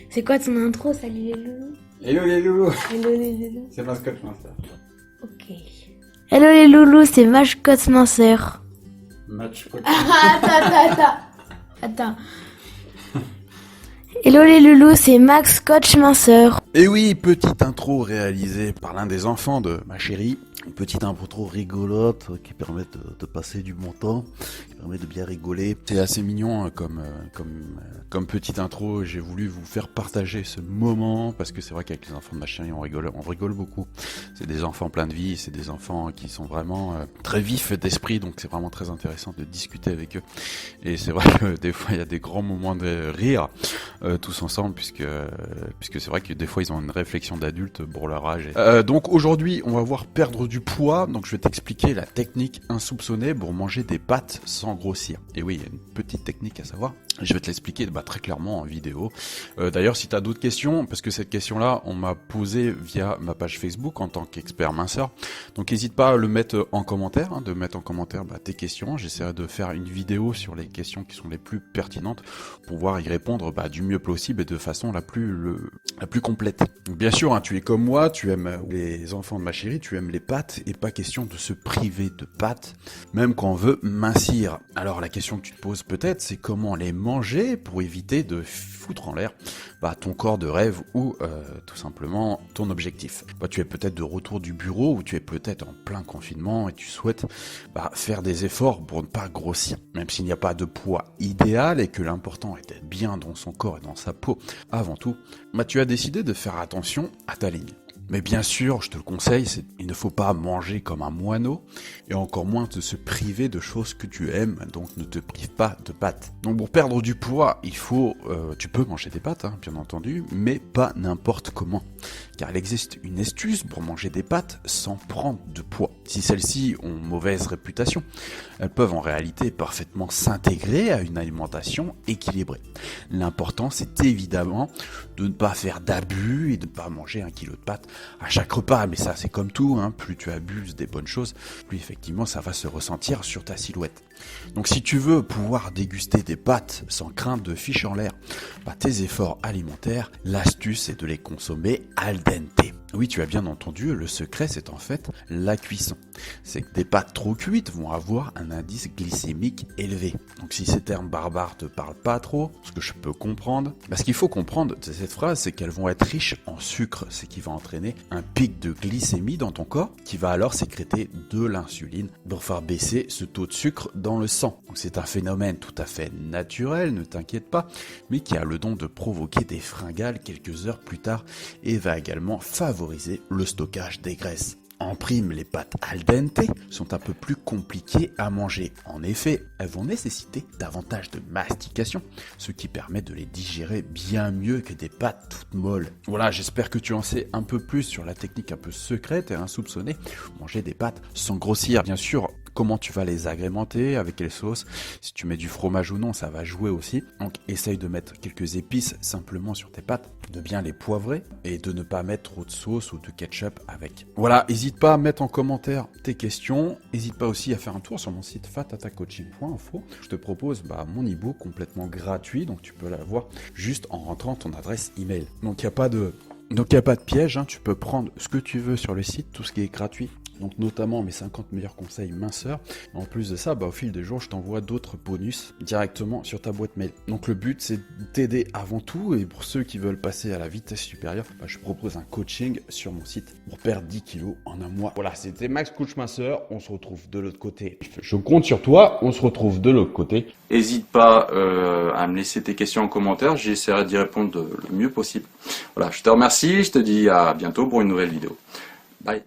C'est quoi ton intro? Salut les loulous. Hello les loulous. Hello les loulous. C'est Mascotte Minceur. Ok. Hello les loulous, c'est Mascotte Minceur. Match coach. Attends. Hello les loulous, c'est Max Coach Minceur. Et oui, petite intro réalisée par l'un des enfants de ma chérie. Une petite intro rigolote qui permet de passer du bon temps, qui permet de bien rigoler. C'est assez mignon comme petite intro. J'ai voulu vous faire partager ce moment parce que c'est vrai qu'avec les enfants de ma chérie, on rigole beaucoup. C'est des enfants pleins de vie, c'est des enfants qui sont vraiment très vifs d'esprit, donc c'est vraiment très intéressant de discuter avec eux. Et c'est vrai que des fois, il y a des grands moments de rire tous ensemble puisque c'est vrai que des fois, ils ont une réflexion d'adulte pour leur âge. Donc aujourd'hui, on va voir perdre du poids, donc je vais t'expliquer la technique insoupçonnée pour manger des pâtes sans grossir. Et oui, il y a une petite technique à savoir. Je vais te l'expliquer très clairement en vidéo. D'ailleurs, si tu as d'autres questions, parce que cette question-là, on m'a posée via ma page Facebook en tant qu'expert minceur. Donc n'hésite pas à le mettre en commentaire, de mettre en commentaire tes questions. J'essaierai de faire une vidéo sur les questions qui sont les plus pertinentes pour pouvoir y répondre du mieux possible et de façon la plus complète. Donc, bien sûr, tu es comme moi, tu aimes les enfants de ma chérie, tu aimes les pâtes et pas question de se priver de pâtes, même quand on veut mincir. Alors la question que tu te poses peut-être, c'est comment les manger pour éviter de foutre en l'air ton corps de rêve ou tout simplement ton objectif. Tu es peut-être de retour du bureau ou tu es peut-être en plein confinement et tu souhaites faire des efforts pour ne pas grossir. Même s'il n'y a pas de poids idéal et que l'important est d'être bien dans son corps et dans sa peau avant tout, tu as décidé de faire attention à ta ligne. Mais bien sûr, je te le conseille, il ne faut pas manger comme un moineau et encore moins de se priver de choses que tu aimes, donc ne te prive pas de pâtes. Donc pour perdre du poids, tu peux manger des pâtes, bien entendu, mais pas n'importe comment. Car il existe une astuce pour manger des pâtes sans prendre de poids. Si celles-ci ont mauvaise réputation, elles peuvent en réalité parfaitement s'intégrer à une alimentation équilibrée. L'important, c'est évidemment de ne pas faire d'abus et de ne pas manger 1 kilo de pâtes à chaque repas. Mais ça, c'est comme tout, plus tu abuses des bonnes choses, plus effectivement ça va se ressentir sur ta silhouette. Donc si tu veux pouvoir déguster des pâtes sans crainte de fiche en l'air tes efforts alimentaires, l'astuce est de les consommer al dente. Oui, tu as bien entendu, le secret c'est en fait la cuisson. C'est que des pâtes trop cuites vont avoir un indice glycémique élevé. Donc si ces termes barbares te parlent pas trop, ce que je peux comprendre, ce qu'il faut comprendre de cette phrase, c'est qu'elles vont être riches en sucre, ce qui va entraîner un pic de glycémie dans ton corps, qui va alors sécréter de l'insuline pour faire baisser ce taux de sucre dans le sang. Donc c'est un phénomène tout à fait naturel, ne t'inquiète pas, mais qui a le don de provoquer des fringales quelques heures plus tard et va également favoriser le stockage des graisses. En prime, les pâtes al dente sont un peu plus compliquées à manger. En effet, elles vont nécessiter davantage de mastication, ce qui permet de les digérer bien mieux que des pâtes toutes molles. Voilà, j'espère que tu en sais un peu plus sur la technique un peu secrète et insoupçonnée, manger des pâtes sans grossir. Bien sûr, comment tu vas les agrémenter, avec quelle sauce, si tu mets du fromage ou non, ça va jouer aussi. Donc essaye de mettre quelques épices simplement sur tes pâtes, de bien les poivrer et de ne pas mettre trop de sauce ou de ketchup avec. Voilà, n'hésite pas à mettre en commentaire tes questions, n'hésite pas aussi à faire un tour sur mon site fatatacoaching.info. Je te propose mon e-book complètement gratuit, donc tu peux l'avoir juste en rentrant ton adresse email. Donc il n'y a pas de piège, tu peux prendre ce que tu veux sur le site, tout ce qui est gratuit. Donc notamment mes 50 meilleurs conseils minceurs. En plus de ça, au fil des jours, je t'envoie d'autres bonus directement sur ta boîte mail. Donc le but, c'est de t'aider avant tout. Et pour ceux qui veulent passer à la vitesse supérieure, je propose un coaching sur mon site pour perdre 10 kilos en un mois. Voilà, c'était Max Coach Minceur. On se retrouve de l'autre côté. Je compte sur toi. On se retrouve de l'autre côté. N'hésite pas à me laisser tes questions en commentaire. J'essaierai d'y répondre le mieux possible. Voilà, je te remercie. Je te dis à bientôt pour une nouvelle vidéo. Bye.